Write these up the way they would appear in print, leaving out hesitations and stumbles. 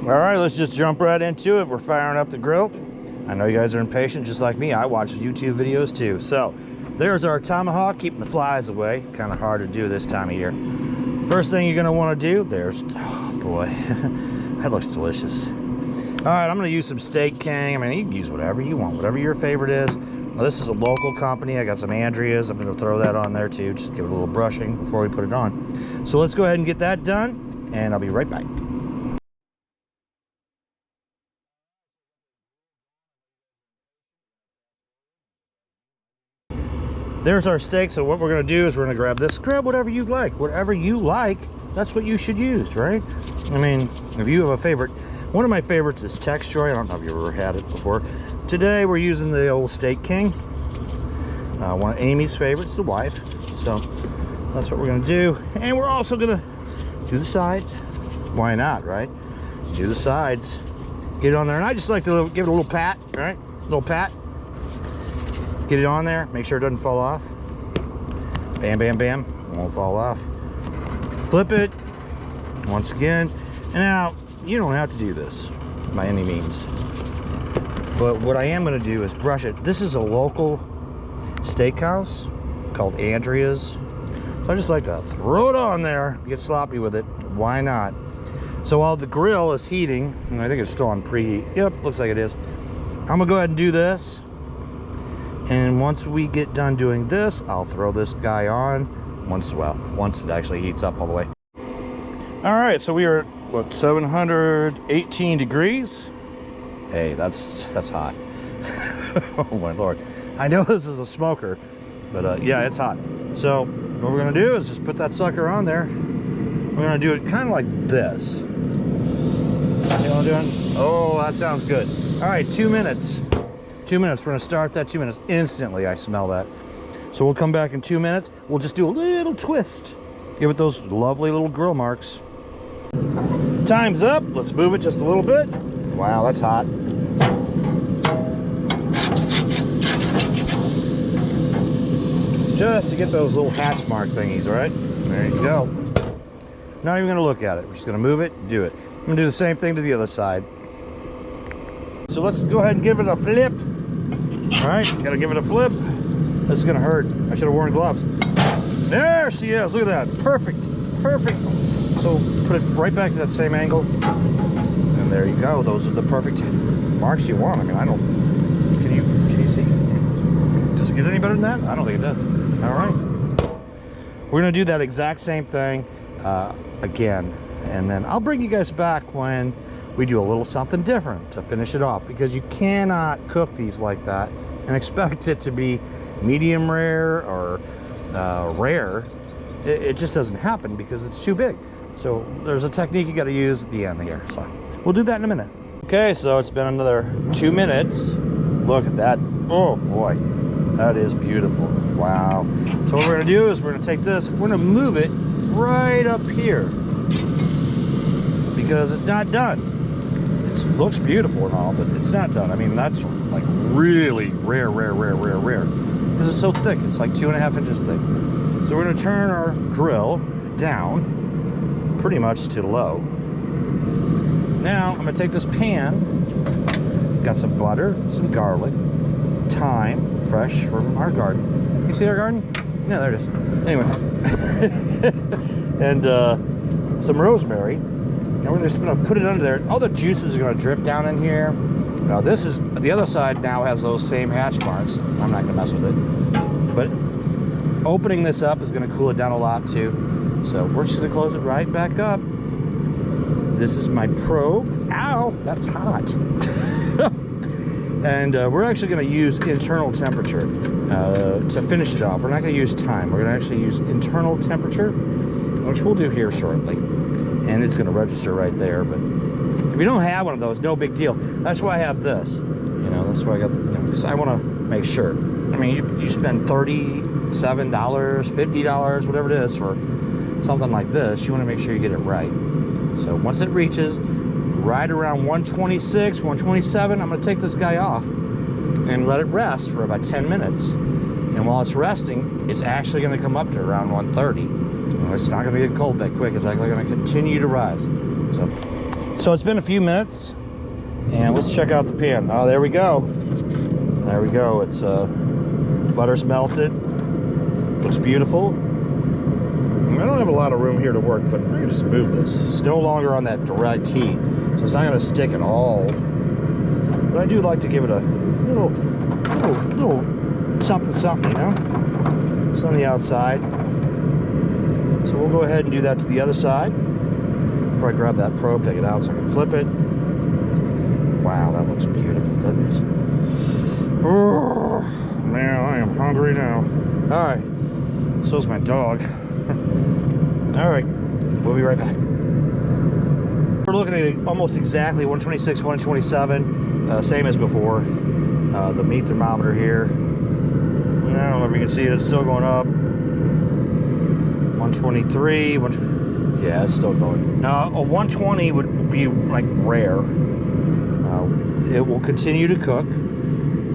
All right, let's just jump right into it. We're firing up the grill. I know you guys are impatient just like me. I watch YouTube videos too. So there's our tomahawk, keeping the flies away. Kind of hard to do this time of year. First thing you're gonna want to do, oh boy, that looks delicious. All right, I'm gonna use some Steak King. I mean, you can use whatever you want, whatever your favorite is. Now, this is a local company. I got some Andreas. I'm gonna throw that on there too. Just give it a little brushing before we put it on. So let's go ahead and get that done, and I'll be right back. There's our steak. So what we're gonna do is we're gonna grab whatever you like. Whatever you like, that's what you should use, right? I mean, if you have a favorite, one of my favorites is Texture. I don't know if you've ever had it before. Today we're using the old Steak King. One of Amy's favorites, the wife. So that's what we're gonna do. And we're also gonna do the sides. Why not, right? Do the sides. Get it on there. And I just like to give it a little pat, right? A little pat. Get it on there, make sure it doesn't fall off. Bam, bam, bam, it won't fall off. Flip it, once again. And now, you don't have to do this by any means. But what I am gonna do is brush it. This is a local steakhouse called Andreas. So I just like to throw it on there, get sloppy with it. Why not? So while the grill is heating, and I think it's still on preheat. Yep, looks like it is. I'm gonna go ahead and do this. And once we get done doing this, I'll throw this guy on once it actually heats up all the way. All right, so we are at, what, 718 degrees? Hey, that's hot. Oh my Lord. I know this is a smoker, but yeah, it's hot. So what we're gonna do is just put that sucker on there. We're gonna do it kind of like this. See what I'm doing? Oh, that sounds good. All right, 2 minutes. 2 minutes, we're gonna start that 2 minutes. Instantly, I smell that. So we'll come back in 2 minutes. We'll just do a little twist. Give it those lovely little grill marks. Time's up. Let's move it just a little bit. Wow, that's hot. Just to get those little hatch mark thingies, right? There you go. Not even gonna look at it. We're just gonna move it, do it. I'm gonna do the same thing to the other side. So let's go ahead and give it a flip. All right, gotta give it a flip. This is gonna hurt. I should have worn gloves. There she is, look at that, perfect, perfect. So put it right back to that same angle. And there you go, those are the perfect marks you want. I mean, can you see? Does it get any better than that? I don't think it does. All right. We're gonna do that exact same thing again. And then I'll bring you guys back when we do a little something different to finish it off, because you cannot cook these like that and expect it to be medium rare or rare. It just doesn't happen because it's too big. So there's a technique you got to use at the end here. So we'll do that in a minute. Okay, so it's been another 2 minutes. Look at that. Oh boy, that is beautiful. Wow. So what we're gonna do is we're gonna take this, we're gonna move it right up here because it's not done. It looks beautiful and all, but it's not done. I mean, that's like really rare, because it's so thick. It's like 2.5 inches thick. So we're gonna turn our grill down pretty much to low. Now I'm gonna take this pan, got some butter, some garlic, thyme, fresh from our garden. You see our garden? Yeah, there it is. Anyway, and some rosemary. And we're just gonna put it under there. All the juices are gonna drip down in here. Now this is, the other side now has those same hatch marks. I'm not gonna mess with it. But opening this up is gonna cool it down a lot too. So we're just gonna close it right back up. This is my probe. Ow, that's hot. And we're actually gonna use internal temperature to finish it off. We're not gonna use time. We're gonna actually use internal temperature, which we'll do here shortly. And it's going to register right there. But if you don't have one of those, no big deal. That's why I have this. You know, that's why I got, you know, because I want to make sure. I mean, you spend $37, $50, whatever it is for something like this, you want to make sure you get it right. So once it reaches right around 126, 127, I'm going to take this guy off and let it rest for about 10 minutes. And while it's resting, it's actually going to come up to around 130. It's not going to get cold that quick. It's actually going to continue to rise. So So it's been a few minutes, and let's check out the pan. Oh, there we go. There we go. It's butter's melted. Looks beautiful. I don't have a lot of room here to work, but I'm going to just move this. It's no longer on that direct heat, so it's not going to stick at all. But I do like to give it a little something, you know? Just on the outside. So we'll go ahead and do that to the other side. Before I grab that probe, take it out so I can flip it. Wow, that looks beautiful, doesn't it? Oh, man, I am hungry now. All right, so's my dog. All right, we'll be right back. We're looking at almost exactly 126, 127, same as before. The meat thermometer here. I don't know if you can see it, it's still going up. 123, yeah, it's still going. Now, a 120 would be like rare. It will continue to cook.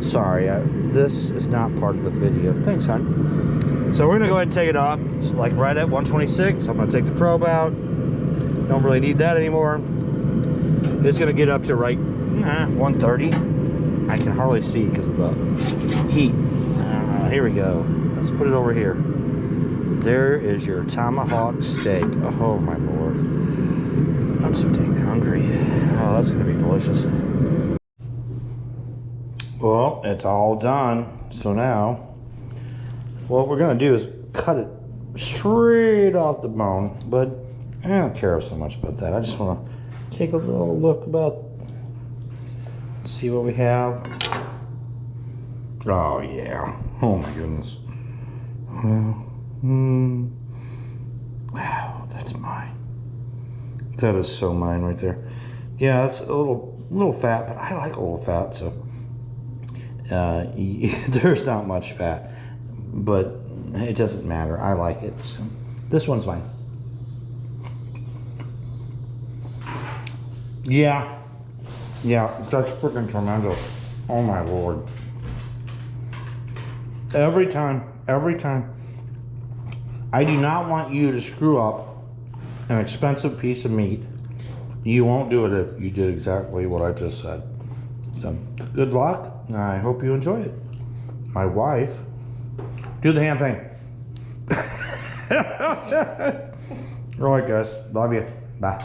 Sorry, this is not part of the video. Thanks, hon. So we're gonna go ahead and take it off. It's like right at 126. I'm gonna take the probe out. Don't really need that anymore. It's gonna get up to right 130. I can hardly see because of the heat. Here we go. Let's put it over here. There is your tomahawk steak. Oh my Lord. I'm so dang hungry. Oh, that's gonna be delicious. Well, it's all done. So now, what we're gonna do is cut it straight off the bone, but I don't care so much about that. I just wanna take a little look about, see what we have. Oh yeah, oh my goodness. Wow, that's mine. That is so mine right there. Yeah, it's a little fat, but I like a little fat, so there's not much fat, but it doesn't matter. I like it. So this one's mine. Yeah, that's freaking tremendous. Oh my Lord. Every time. I do not want you to screw up an expensive piece of meat. You won't do it if you did exactly what I just said. So, good luck. I hope you enjoy it. My wife, do the hand thing. All right, guys. Love you. Bye.